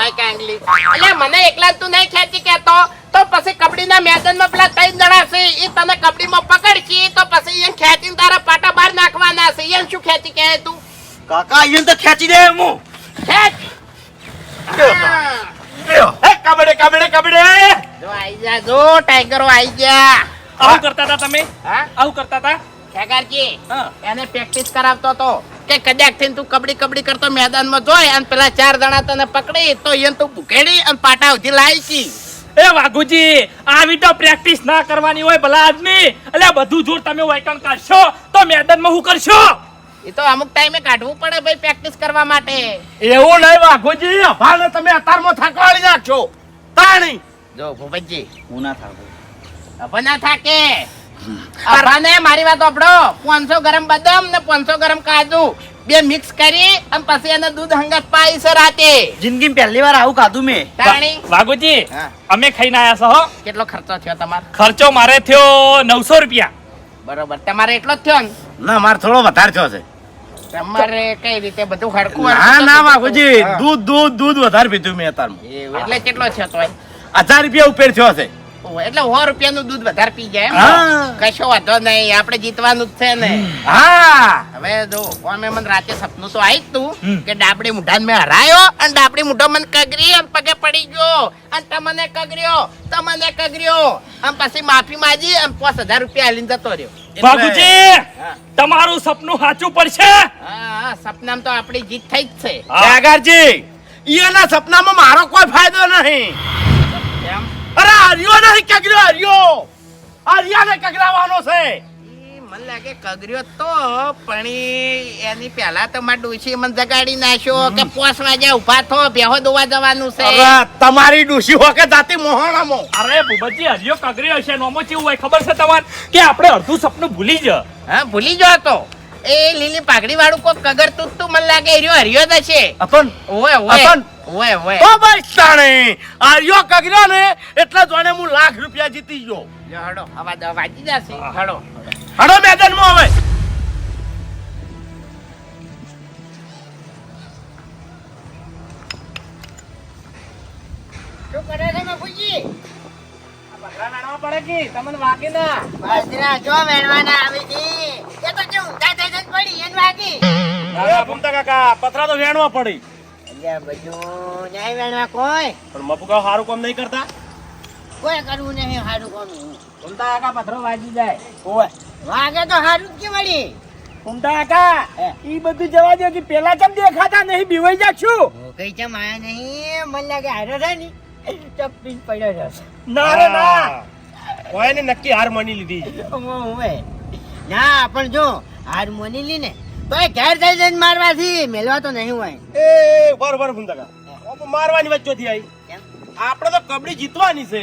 My કાંગલી એટલે મને એકલા તું નહીં ખેંચી કેતો તો પછી કબડ્ડીના મેદાનમાં પેલા 3 જણા છે એ તને કબડ્ડીમાં પકડશી તો પછી એ ખેંચીને તારા પાટા બહાર નાખવાના છે એ શું ખેંચી કહે તું કાકા અહીંયા તો ખેંચી દે હું ખેંચ કબડે કબડે કબડે જો આઈ જા જો ટાઈગરો આઈ ગયા આવું કરતા હતા તમે હા આવું કરતા હતા ખેગારજી હા. એને પ્રેક્ટિસ કરાવતો તો કે કદાચ થઈને તું કબડ્ડી કબડ્ડી કરતો મેદાનમાં જોય અને પેલા 4 જણા તને પકડી તો એને તું ભૂખેડી અને પાટા ઉધી લાવી એ વાઘુજી આવી તો પ્રેક્ટિસ ના કરવાની હોય ભલા આદમી એટલે બધું જોર તમે વાયકણ કાઢશો તો મેદાનમાં હું કરશો એ તો અમુક ટાઈમે કાઢવું પડે ભાઈ પ્રેક્ટિસ કરવા માટે એવું નહીં વાઘોજી ભાને તમે અતારમાં થાકવાડી નાખશો તાણી જો ભૂપતજી હું ના થાકું હવે ના થાકે અભાને મારી વાત સાંભળો 500 ગરમ બદામ ને 500 ગરમ કાજુ બે મિક્સ કરી અને પછી એને દૂધ હંગાત પાઈ છે રાતે જિંદગી પહેલી વાર આવું ખાધું મેં તાણી વાઘુજી હા. અમે ખાઈને આયા છો હો કેટલો ખર્ચો થયો તમારો ખર્ચો મારે થયો 900 રૂપિયા બરોબર તમારે એટલો જ થયો ને ના મારે થોડો વધારે થયો છે તમારે કઈ રીતે બધું હરખું ના ના વાઘોજી દૂધ વધારે પીધું મેં અતારમાં એટલે કેટલો છે તોય 1000 રૂપિયા ઉપર થયો છે એટલે 100 રૂપિયાનું દૂધ વધારે પી જાય એમ હા. કશો વાંધો નહીં આપણે જીતવાનું જ છે ને હા હવે જો અમે મને રાતે સપનું તો આવી જ તું હમ. કે ડાબડી મુઢાને મેં હરાયો અને ડાબડી મુઢો મને કગરી અને પગે પડી ગયો અને તમને કગર્યો અને પછી માફી માંગી અને 5000 રૂપિયા આલીને જતો રહ્યો વાઘુજી હા. તમારું સપનું સાચું પડશે હા સપનામાં તો આપણી જીત થઈ જ છે ત્યાગારજી ઈયાના સપનામાં મારો કોઈ ફાયદો નહીં એમ અરે હરિયો નહીં કગર્યો હરિયાને કગરાવાનો છે ઈ મને લાગે કગર્યો તો પણ એની પહેલા તો મારા ડોશી મને જગાડી નાખ્યો કે 5 વાગે ઉભા થો બેહો દોવા જવાનું છે અરે તમારી ડૂસી હો કે જાતી મોહણામાં અરે ભૂપતજી હરિયો કગરી હશે નોમો કેવું હોય ખબર છે તમારે કે આપણે અડધું સપનું ભૂલી જ હા ભૂલી ગયો તો એ લીલી પાઘડી વાળું કોઈ કગર તું મને લાગે હરિયો જ હશે અપન ઓય અપન. ઓય તો બસ તાણે હરિયો કગર્યો ને એટલે જોને હું લાખ રૂપિયા જીતી ગયો જો હડો અવાજ વાજી જશે હડો હડો મેદાનમાં હવે શું કરે છે મફુજી પડે કે તમને વાગે ના બાજરા જો વેણવાના આવી જી એ તો જે ઊંધા થઈ જન પડી એન વાગી અરે ભૂમતા કાકા પથરા તો વેણવા પડી અલ્યા બધું નહીં વેણવા કોઈ પણ મપુકા સારું કામ નહીં કરતા કોઈ કરવું નહીં હારું કોનું ભૂમતા કાકા પથરો વાગી જાય ઓય વાગે તો હારું જ કે વળી ભૂમતા કાકા ઈ બધું જવા દો કે પેલા ચમ દેખાતા નહીં બીવાઈ જાશું કઈ ચમ આયા નહીં મને લાગે હારો છે ને ચપ્પી પડ્યો છે ના રે ના ઓય ને નક્કી હાર માની લીધી ઓવે ના પણ જો હાર મોની લી ને તો એ ઘેર જઈ જઈને મારવાથી મેલવા તો નહીં હોય એ બરોબર ભૂમતા કાકા મારવાની વચ્ચોથી આવી કેમ? આપણે તો કબડ્ડી જીતવાની છે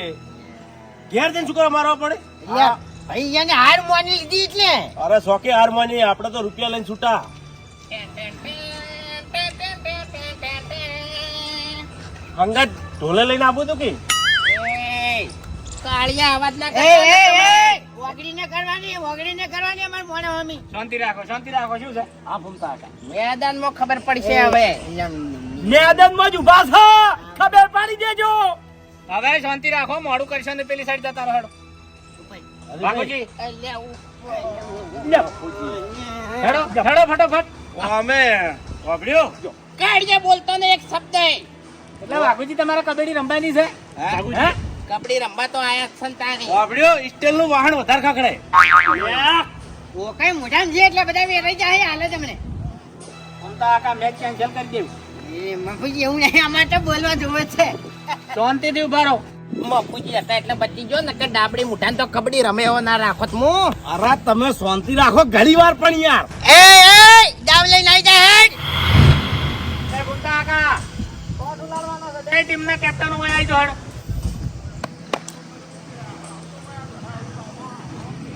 ઘેર જઈને શું કરવા મારવા પડે અલ્યા, ભાઈ એને હાર મોની લીધી એટલે અરે શોકે હાર માની આપણે તો રૂપિયા લઈને છૂટા અંગત ઢોલે લઈને આપું તો કે કાળિયા અવાજ ના એ, એ, એ! વગડીને કરવાની અમાર મોને મમ્મી શાંતિ રાખો શું છે હા ભૂમતા કાકા મેદાનમાં ખબર પડશે હવે મેદાનમાં જ ઊભા છો ખબર પાડી દેજો હવે શાંતિ રાખો મોડું કરશો ને પેલી સાઈડ જતા રહો વાઘુજી હેડો ફટાફટ અમે વાપડ્યો કાળિયા બોલતો ને એક શબ્દ એટલે વાઘુજી તમારે કબડ્ડી રમવાની છે હે? કબડ્ડી રમવા તો આયા સંતાની વાપડ્યો સ્ટીલ નું વાહન વધારે ખખડે ઓ કઈ મોઢા છે એટલે બધા વેરાઈ જાય હાલે તમને ભૂમતા કાકા મેચ કેન્સલ કરી દેવું એ મફુજી એવું નહીં અમારે તો બોલવા જોવે છે શાંતિથી ઉભા રહો મફુજી હતા એટલે બચી ગયો ને કે ડાબડી મુઠાને તો કબડ્ડી રમે એવો ના રાખો હું અરે તમે શાંતિ રાખો ઘણી વાર પણ યાર એ દાવ લઈને આવી જા હેડ એ ભૂમતા કાકા કોણ ઉલાડવાનો છે બે ટીમના કેપ્ટન હોય આવી જો હેડો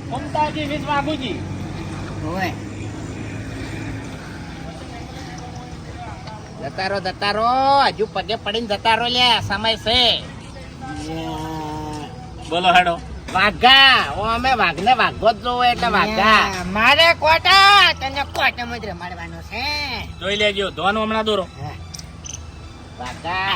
ભૂમતાજી વિસ વાઘુજી ઓય જતા રહો હજુ પગે પડીને જતા રહો લે સમય છે બોલો હેડો વાઘા ઓ અમે વાઘને વાઘો જ જોવો એટલે વાઘા મારે કોટા તને કોટામાં જ રમાડવાનો છે જોઈ લેજો ધોન હમણાં દોરો વાઘા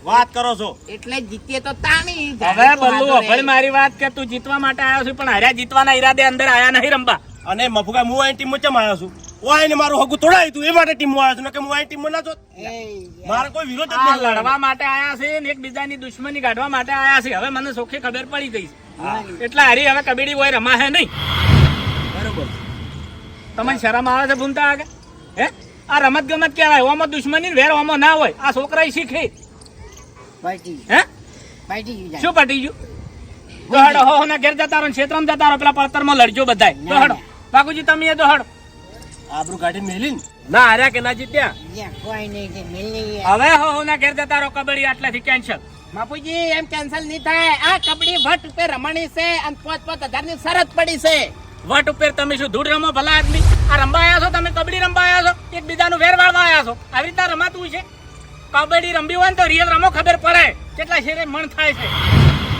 વાત કરો છો એટલે જીતીએ તો તાણી હવે બલ્લુ હવે મારી વાત કે તું જીતવા માટે આવ્યો છું પણ હાર્યા જીતવાના ઈરાદે અંદર આયા નહીં રમવા. અને મફુકા હું આ ટીમમાં ચમ આવ્યો છું ઓય મારું હગું તોડાયું તું એ માટે ટીમમાં આવ્યો છું ને કે હું આ ટીમમાં ના જોત મારો કોઈ વિરોધ જ આ નહીં લડવા માટે આયા છે ને એકબીજાની દુશ્મની કાઢવા માટે આયા છે. હવે મને સોખી ખબર પડી ગઈ છે. એટલે હારી હવે કબડ્ડી હોય રમાશે નહીં. બરોબર તમને શરમ આવે છે ભૂમતા આગળ? હે આ રમત ગમત કહેવાય. ઓમાં દુશ્મની વેર ઓમાં ના હોય. આ છોકરા શીખે. પાર્ટી હે પાર્ટી જાય. શું પટી ગયું? તો હડો હો ના ઘેર જતા રહો ને ક્ષેત્રમાં જતા રહો. પેલા પડતરમાં લડજો બધાય. તો હડો બાપુજી તમે એ તો હડો. આબરૂ કાઢી મેલી ના હાર્યા કે ના જીત્યા યા, કોઈ નહીં કે મિલ નહીં. હવે હો ના ઘેર જતા રહો. કબડ્ડી આટલેથી કેન્સલ. બાપુજી એમ કેન્સલ નહીં થાય. આ કબડ્ડી વટ ઉપર રમણી છે અને 5,000 ની શરત પડી છે. વટ ઉપર તમે શું ધૂળ રમો ભલા આદમી? આ રમવા આવ્યા છો તમે? કબડ્ડી રમવા આવ્યા છો? એકબીજાનું વેર વાળવા આવ્યા છો? આવી રીતના રમાતું છે? કબડ્ડી રમવી હોય ને તો રિયલ રમો, ખબર પડે કેટલા શેરે મણ થાય છે.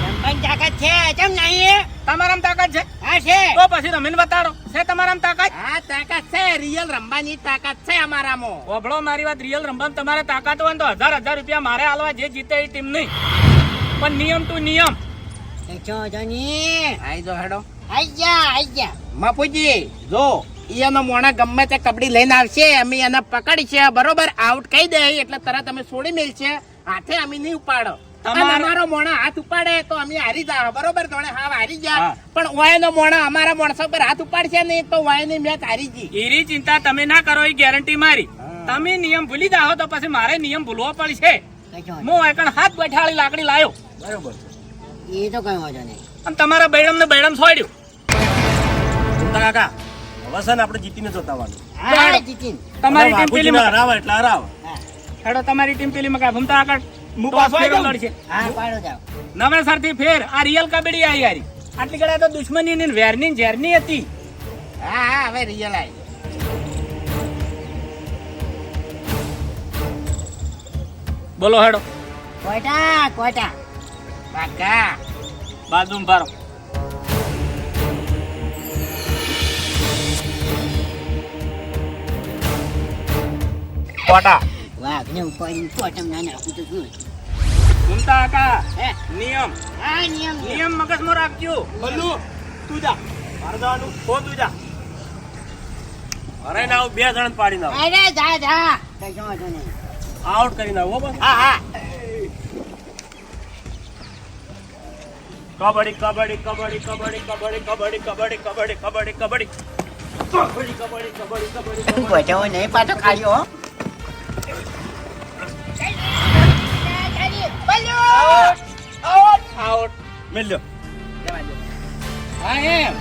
રમવાની તાકાત છે કેમ નહીં? તમારામાં તાકાત છે? હા છે. તો પછી રમીને બતાડો. છે તમારામાં તાકાત? આ તાકાત છે, રિયલ રમવાની તાકાત છે અમારામાં. ઓભળો મારી વાત. રિયલ રમવામાં તમારે તાકાત હોય ને તો 1000 રૂપિયા મારે આલવા. જે જીતે એ ટીમ નહીં, પણ નિયમ ટુ નિયમ. જો જોની આઈ જો હેડો આઈ જા. બાપુજી જો એનો મોણા ગમે તે કબડ્ડી લઈને આવશે, અમે એને પકડી બરોબર, આઉટ કહી દે એટલે તરત અમે છોડી મેલશે. હાથે અમે નહીં ઉપાડો. અને અમારો મોણા હાથ ઉપાડે તો અમે હારી જા બરોબર. ધોણે હાવ હારી જા. પણ વાયનો મોણા અમારા માણસો પર હાથ ઉપાડશે નહીં તો વાયની મેચ હારી જી. એની ચિંતા તમે ના કરો, એ ગેરંટી મારી. તમે નિયમ ભૂલી જાઓ તો પછી મારે નિયમ ભૂલવો પડશે. હું એકણ હાથ બેઠાળી લાકડી લાયો બરોબર એ તો કઈ વાંધો નહીં. અને તમારા બૈડમ ને બૈડમ છોડ્યું. ભૂમતા કાકા હવે છે ને આપણે જીતીને જતાવાનું હા જીતીન. તમારી ટીમ પેલી માં હરાવે એટલે હરાવે હેડો. તમારી ટીમ પેલી માં ભૂમતા આગળ હું પાછો આવી જાઉં? લડશે. હા પાડો જાવ. નવેસર થી ફેર આ રિયલ કબડ્ડી આવી યારી. આટલી ઘડા તો દુશ્મની ની વેરની ઝેરની હતી. હા હા હવે રિયલ આવી. બોલો હેડો. કોટા કાકા બાજુમાં ભારો. કોટા વાહ ને ઉપાડી કોટમ ના નાખું તો શું? ઘૂમતા કાકા હે નિયમ હા નિયમ નિયમ મગજમાં રાખજો. બલ્લુ તું જા મારે જવાનું હો તું જા અરે ના 2 જણ પાડી નાખ અરે જા જા. કઈ વાંધો નહીં. આઉટ કરી નાખ હો બસ હા હા કબડ્ડી કબડ્ડી કબડ્ડી કબડ્ડી કબડ્ડી કબડ્ડી કબડ્ડી કબડ્ડી કબડ્ડી કબડ્ડી કબડ્ડી કબડ્ડી કબડ્ડી કબડ્ડી કોટા નહીં પાછો ખાલી હો. આઉટ. મેલ લ્યો હા એમ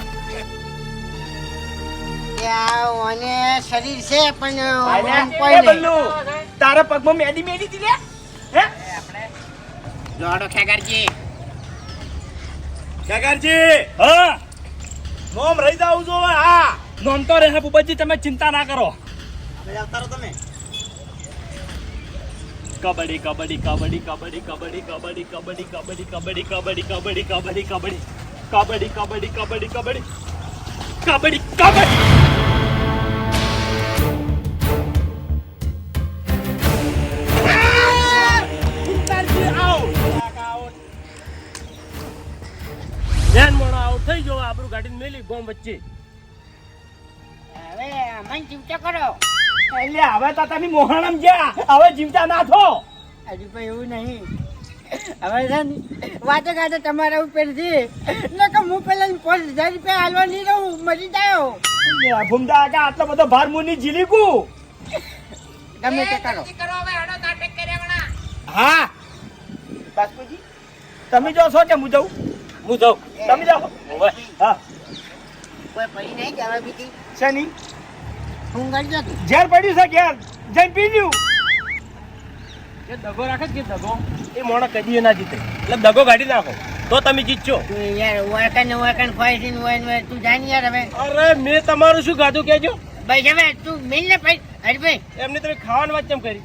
અને શરીર છે પણ આને કોઈ એ નહીં. બલ્લુ તારા પગમાં મેડી મેડી દી લે હે જોડો ખેગરજી. કાકાજી હા નોમ રહી જાવ જો હા નોમ તો રહે બુબજી, તમે ચિંતા ના કરો. કબડ્ડી કબડ્ડી કબડ્ડી કબડ્ડી કબડ્ડી કબડ્ડી કબડ્ડી કબડ્ડી કબડ્ડી કબડ્ડી કબડ્ડી કબડ્ડી કબડ્ડી કબડ્ડી કબડ્ડી કબડ્ડી કબડ્ડી કબડ્ડી કબડ્ડી. ધ્યાન મોણો આઉટ થઈ જો આબરૂ ગાડીને મેલી બોમ્બ વચ્ચે હવે મન ચિંતા કરો. એટલે હવે તો તમે મોહણમ ગયા હવે જીવતા ના થો હજુ પણ એવું નહીં. હવે છે ને વાતો કાતો તમારા ઉપર છે. નકર હું પેલા 5,000 રૂપિયા હાલવા નહીં રહું, મરી જાઓ. ભૂમતા કાકા આટલો બધો ભાર મુની જીલીકુ ગમે તે કરો. કરો હવે હેડો નાટક કર્યા વણા. હા બાસ્કુજી તમે જો છો કે હું જાઉં તમે જાઓ હા કોઈ પડી નહીં જવા બીજી શેની હું કરી દઉં. ઝેર પડ્યું છે ઘેર જઈને પી લ્યું કે દગો રાખે કે દગો? એ મોણો કદી ના જીતે એટલે દગો કાઢી નાખો તો તમે જીતશો તું યાર વાકણ ફાઈસીન હોય તું જાણ યાર હવે. અરે મેં તમારું શું ખાધું કેજો ભાઈ હવે તું મિલ ને ભાઈ. અરે ભાઈ એમને તમે ખાવાની વાત કેમ કરી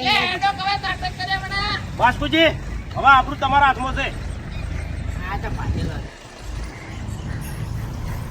હેડો હવે નાટક કર્યા વણા. બાસ્કુજી હવે આપણું તમારા હાથમાં છે આ તો પાછળ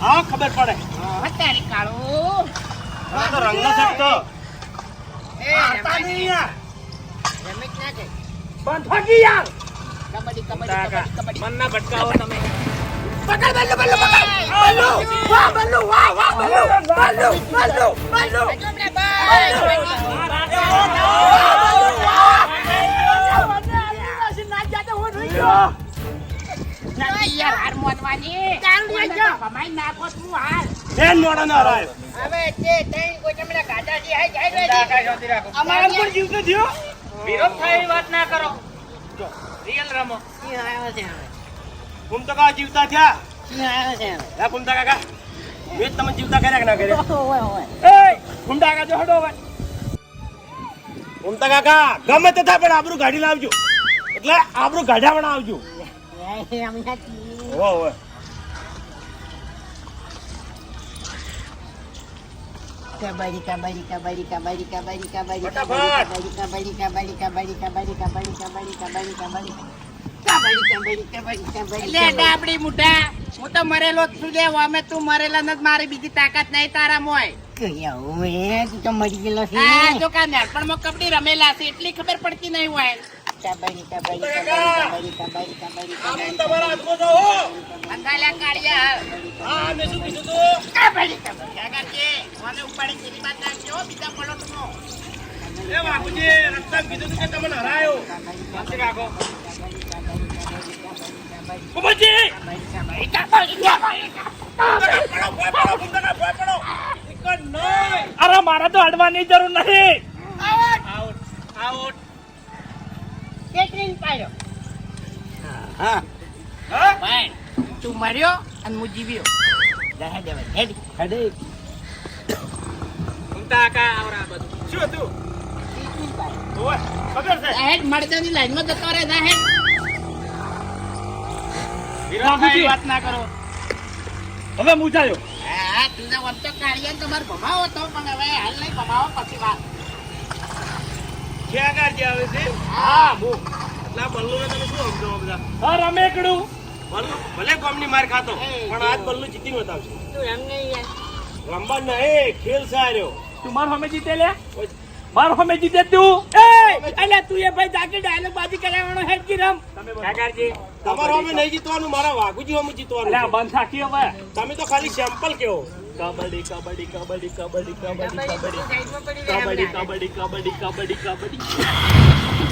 હા ખબર પડે તારી કાળું આ તો રંગનો સેટ તો એ આતા નહીં યાર રમેશ ના કે બંધ થાકી યાર કબડ્ડી કબડ્ડી કબડ્ડી મન ના ભટકાવો તમે પકડ બલ્લુ બલ્લુ પકડ બલ્લુ વાહ બલ્લુ વાહ વાહ બલ્લુ બલ્લુ બલ્લુ બલ્લુ યાર હાર મોનવાની ભમાઈ નાખો તું હાલ બેન મોડા ના રાય હવે તે તઈ કોઈ તમને ગાડા જી હાઈ જાય અમારા પણ જીવ તો થયો વિરોધ થાય એવી વાત ના કરો રિયલ રમો હું તો કા જીવતા થયા હે ફૂમતા કાકા મેં તમે જીવતા કર્યા કે ના કર્યા એ ફૂમતા કાકા જો હડો હવે ફૂમતા કાકા ગમે તે થાય પણ આબરૂ ગાડી લાવજો એટલે આબરૂ ગાઢા બનાવજો ઓ ઓ કબડ્ડી કબડ્ડી કબડ્ડી કબડ્ડી કબડ્ડી કબડ્ડી ફટાફટ. કબડ્ડી કબડ્ડી કબડ્ડી કબડ્ડી કબડ્ડી કબડ્ડી કબડ્ડી કબડ્ડી લે ડાબડી મુઢા હું તો મરેલો જ છું લે અમે તું મરેલા નથી મારી બીજી તાકાત નહીં તારા મોય તું તો મરી ગયેલો છે હા જો કા નાનપણમાં કબડ્ડી રમેલા છે એટલી ખબર પડતી નહીં હોય કબડ્ડી કબડ્ડી કબડ્ડી કબડ્ડી કબડ્ડી આબરૂ તમારા હાથમાં જો હો અંગાલ્યા કાળિયા હા મેં શું કીધું તું કબડ્ડી કબડ્ડી કાકા છે મને ઉપાડી સીધી બાદ નાખજો બીજા પલોટનો એ બાપુજી રસ્તા કીધું તું કે તમને હરાયો શાંતિ રાખો બાપુજી અરે મારા તો અડવાની જરૂર નહીં આઉટ આઉટ કેટરીન પાડ્યો હા ભાઈ તું મર્યો અને હું જીવ્યો દહે દેવાય હેડ હેડે ઘૂમતા કા આવરા બધું શું હતું ઓય ખબર છે હેડ મરદાની લાઈનમાં જતો રહે ના હેડ વિરોધ થાય એવી વાત ના કરો હવે મૂજાયો હા તું તો આમ તો કાળિયા તમારે ભમાવો તો પણ હવે હાલ નહીં ભમાવો પછી વાત ક્યાં કાઢી આવે છે હા હું એટલા બલ્લુને તમે શું સમજો બધા હા રમેકડું બલ્લુ ભલે કોમની માર ખાતો પણ આજ બલ્લુ જીતી બતાવશે તું એમ નહીં યાર રમવા નહીં ખેલ સાર્યો તું માર સામે જીતે લે માર હમે જીતે તું અલ્યા તું એ ભાઈ જાકે ડાયલોગ બાજી કરાવવાનો હેડ કી રમ કાકાજી તમારો હમે નહીં જીતવાનું મારા વાઘુજી હમે જીતવાનું અલ્યા બંધ થાકી હવે તમે તો ખાલી સેમ્પલ કેવો કબડ્ડી કબડ્ડી કબડ્ડી કબડ્ડી કબડ્ડી કબડ્ડી કબડ્ડી કબડ્ડી કબડ્ડી કબડ્ડી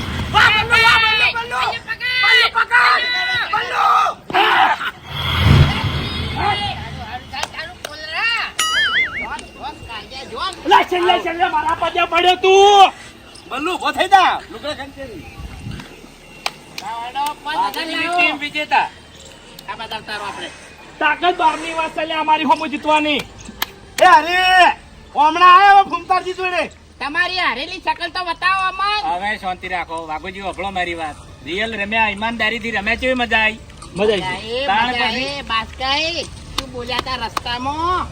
છેલ્લે મારા પજ્યા પડ્યો તું બલ્લુ ઉભો થઈ જા લુગડા ખેંચી ટીમ વિજેતા આ બધા તારો આપણે તાકાત બારની વાત ચાલે અમારી હોમો જીતવાની એ અરે હમણાં આયો ફૂમતાજી જોડે તમારી હારેલી શકલ તો બતાવો અમન હવે શાંતિ રાખો વાઘુજી વફળો મારી વાત રિયલ રમ્યા ઈમાનદારીથી રમ્યા છે મજા આવી તાણ પછી? બાસ્કાઈ તું બોલ્યા તા રસ્તામાં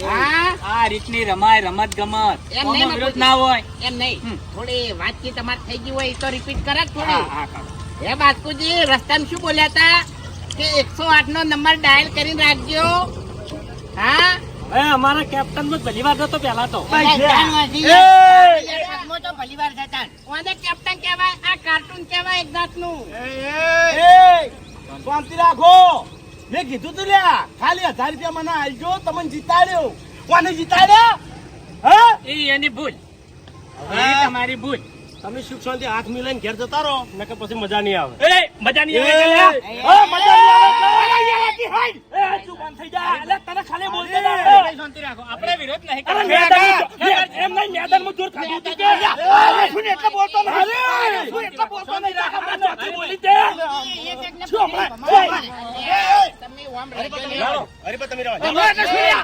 હા આ રીતની રમાય રમત ગમત એમ કોનો નહીં વિરોધ ના હોય એમ નહીં થોડી વાતચીત તમારે થઈ ગઈ હોય એ તો રિપીટ કરે હા થોડી હા કરો. હે બાસ્કુજી રસ્તામાં શું બોલ્યા તા કે 108 નો નંબર ડાયલ કરીને રાખજો હા હવે અમારા કેપ્ટન માં પહેલી વાર હતો પેલા તો ભલીવાર થતા કોને કેપ્ટન કહેવાય આ કાર્ટૂન કહેવાય એક જાતનું શાંતિ રાખો મેં કીધું તું લ્યા ખાલી 1000 રૂપિયા મને આલજો તમને જીતાડ્યો કોને જીતાડ્યો હા એ એની ભૂલ એ તમારી ભૂલ તમે સુખ શાંતિ હાથ મિલાઈને ઘેર જતા રહો નકર પછી મજા નહીં આવે એ મજા નહીં આવે એ, લ્યા. હા, મજા નહીં આવે. એ, તું બંધ થઈ જા. એટલે તને ખાલી બોલતે ના આવે. શાંતિ રાખો આપણે વિરોધ નહીં અરે, કરવાનો. મેદાનમાં- એમ નહીં, મેદાનમાં જોર ખાધું હતું કે? અરે, શું એટલે બોલતો નથી? શું એટલે બોલતો નથી? આપણે ચોથી બોલી દે. શું હમણાં? તમે ઓમ રહેજો લે. લાવો, હરીફા તમે રહો.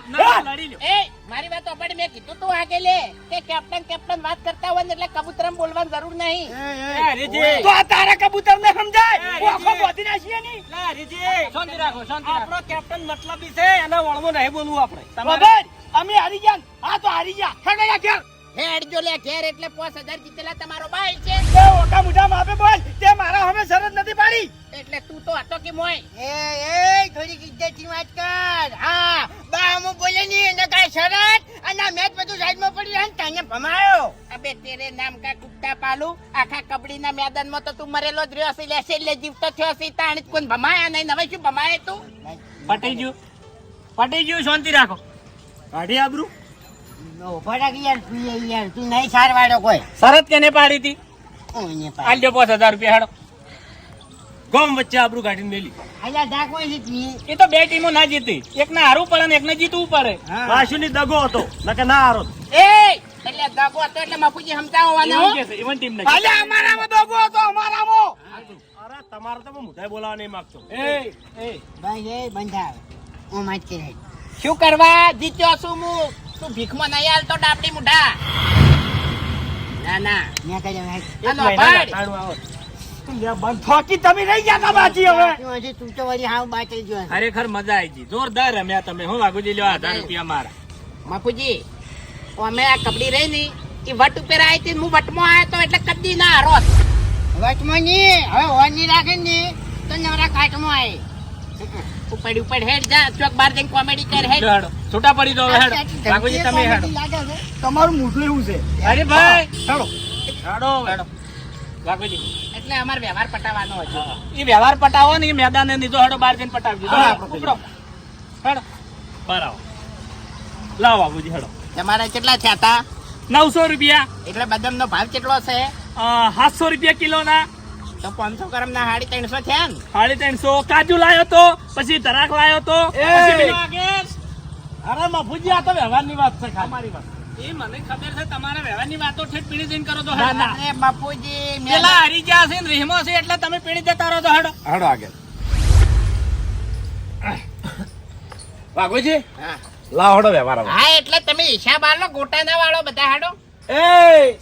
ના, લડી લ્યો. એ મારી વાત સાંભળ, મેં કીધું તું આગે લે કે કેપ્ટન વાત કરતા હોય ને એટલે કબૂતરમ બોલવાની જરૂર નહીં એ, હરીજી. તો આ તારા કબૂતર ને સમજાય હું આખો બોધી નાખીએ ની લા, હરીજી. શાંતિ રાખો શાંતિ રાખો. આપણો કેપ્ટન મતલબી છે એના વળમાં નહીં બોલવું આપણે બરાબર અમે હારી ગયા હા તો હારી ગયા હેડો ગયા ઘેર હેડજો લે ઘેર એટલે 5000 જીતેલા તમારો ભાઈ છે તે ઓટા મુઠા માપે બોલ તે મારા હવે શરત નથી પાડી એટલે તું તો હતો કે મોય થોડી ઇજ્જતની વાત કર હા હું બોલે નહીં એને કાંઈ શરત અને આ મેચ બધું સાઈડમાં પડી જાય ને તને ભમાયો. અબે તેરે નામ કા કુત્તા પાલુ આખા કબડ્ડીના મેદાનમાં તો તું મરેલો જ રહ્યો છે લેશે એટલે જીવતો થયો છે તાણી જ કોણ ભમાયા નહીં હવે શું ભમાય તું પટી ગયું શાંતિ રાખો કાઢી આબરૂ ઉભા રાખ યાર તું યાર તું નહીં સારવાડો કોઈ. શરત કેને પાડી હતી હું એને પાડ. આલજો 5000 રૂપિયા હેડો ગોમ વચ્ચે આબરૂ કાઢીને મેલી અલ્યા જા કોઈ જીતની. એ તો બે ટીમો ના જીતી એકને હારવું પડે ને એકને જીતવું પડે વાસુની દગો હતો નકે ના હારો એ એટલે દગો હતો એટલે મફુજી સમજાવવાનો એવું કે છે ઇવન ટીમ ને અલે અમારામાં દગો હતો અમારામાં. અરે તમારે તો મુધાય બોલાવા નહીં માંગતો ભાઈ એ બંધાવ હું માચ કરે. શું કરવા જીત્યો છું હું તું ભીખમાં નહીં હાલતો ડાબડી મુઢા ના ના મેં કહી દઉં આનો ભાડ. બંધ થોકી તમે રહી ગયા તા બાજી હવે. હજી તું તો વળી હાવ બાચી ગયો. ખરેખર મજા આવી ગઈ જોરદાર રમ્યા તમે હું વાગુજી લ્યો 1000 રૂપિયા મારા મફુજી અમે આ કબડી રહી ની એ વટ ઉપર આવી હતી હું વટમાં આવ્યો તો એટલે કદી ના હારો વચમાં ની હવે હોર ની રાખે ને તો નવરા કાટમાં આવે. ઉપર હેડ જા ચોક બાર જઈને કોમેડી કર હેડ લ્યો હેડો છૂટા પડી દો હવે હેડો વાગુજી તમે હેડો તમારું મૂઠું એવું છે. અરે ભાઈ ચાલો. હેડો વાગુજી એટલે અમારે વ્યવહાર પટાવવાનો હતો એ વ્યવહાર પટાવો ને એ મેદાને નીધો હેડો બાર જઈને પટાવજો હા, ઉપડો હેડો બરાબર લાવો બાબુજી હેડો તમારે કેટલા થયા હતા 900 રૂપિયા એટલે બદામનો ભાવ કેટલો છે 700 રૂપિયા કિલો ના તો 500 ગ્રામ ના 350 થયા ને 350 કાજુ લાયો તો પછી તરાક લાયો તો પછી પેલો આગેસ. અરે મફુજી આ તો વ્યવહારની વાત છે ખાલી. તમારી વાત એ મને ખબર છે તમારા વ્યવહારની વાતો ઠેઠ પીણી જઈને કરો તો ના, હેડો ના. અરે બાપુજી પેલા હારી ગયા છે ને રીહમો છે એટલે તમે પીણી જતા રહો તો હેડો હાડો આગળ. વાઘુજી હા. લાવ હડો વ્યવહાર હવે. હા એટલે તમે હિસાબ આલો ગોટાના વાળો બધા હાડો એ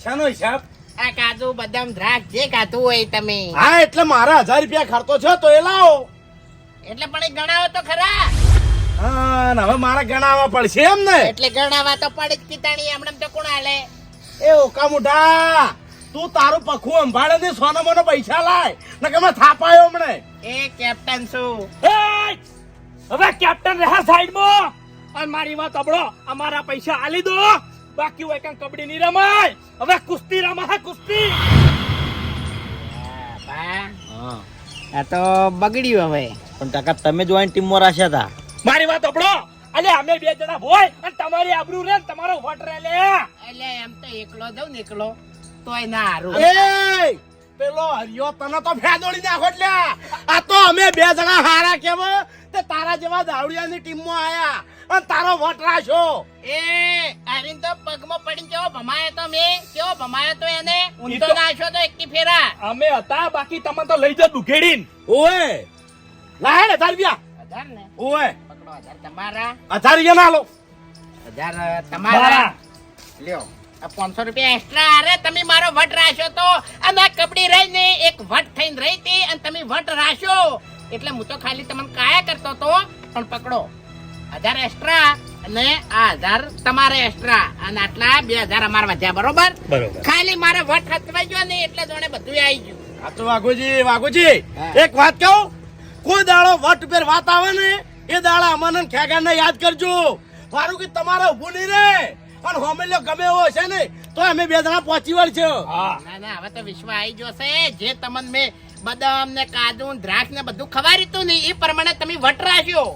શાનો હિસાબ? આ કાજુ બદામ દ્રાક્ષ જે ખાતું હોય તમે હા એટલે મારા 1000 રૂપિયા ખર્ચો છે તો એ લાવો. એટલે પણ એ ગણાવો તો ખરા હા ને હવે મારે ગણાવવા પડશે એમ ને. એટલે ગણાવા તો પડે જ પિતાણી હમણાં તો કોણ હાલે એ ઓકા મુઢા તું તારું પખું સંભાળે ને સોના મોનો પૈસા લાય નકર મેં થાપાયો હમણે. એ કેપ્ટન શું એય! હવે કેપ્ટન રહે સાઈડમાં અને મારી વાત સાંભળો અમારા પૈસા આલી દો બાકી હોય કાંઈ કબડ્ડી નહીં રમાય હવે કુસ્તી રમાય કુસ્તી બા આ તો બગડ્યું હવે પણ કાકા તમે જો ટીમમાં રાખ્યા હતા મારી વાત સાંભળો અલે અમે બે જણા હોય અને તમારી આબરૂ રે ને તમારો વટ રે લે એટલે એમ તો એકલો દઉં ને એકલો તોય ના હારું એ પેલો હરિયો તને તો ફેદોડી નાખો એટલે આ તો અમે બે જણા હારા કેમ તે તારા જેવા દાવડિયાની ટીમમાં આયા અને તારો વટ રાખ્યો. એ આરીન તો પગમાં પડી કેવો ભમાયો તો મેં કેવો ભમાયો તો એને ઊંધો નાખ્યો તો એકથી ફેરા અમે હતા બાકી તમે તો લઈ જાઓ દુખેડીન ઓએ લાય 1000 રૂપિયા. 1000 ને ઓએ પકડો 1000 તમારા 1000 રૂપિયા ના લો. 1000 તમારા લ્યો આ 500 રૂપિયા એક્સ્ટ્રા અરે તમે મારો વટ રાખ્યો તો અને આ કબડી રહી ને એક વટ થઈને રહી હતી અને તમે વટ રાખ્યો એટલે હું તો ખાલી તમને કાયા કરતો તો પણ પકડો 1000 એક્સ્ટ્રા અને આ 1000 તમારે એક્સ્ટ્રા અને આટલા 2000 અમાર વધ્યા બરોબર ખાલી મારે વટ હચવાઈ ગયો ને એટલે જોડે બધું આવી ગયું આ તો વાઘુજી એક વાત કહું કોઈ દાડો વટ પર વાત આવે ને એ દાડા અમને ખેગાને યાદ કરજો મારું કે તમારે ઊભું નહીં રે અને હોમેલ્યો ગમે એવો છે ને તો અમે બે જણા પહોંચી વળશે. ના ના હવે તો વિશ્વ આવી ગયો છે જે તમને મેં બદામ ને કાજુ ને દ્રાક્ષ ને બધું ખવાર્યું હતું ને એ પ્રમાણે તમે વટ રાખ્યો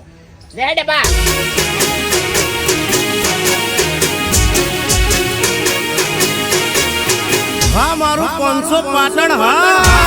રેડ બા હા મારું 500 પાટણ હા.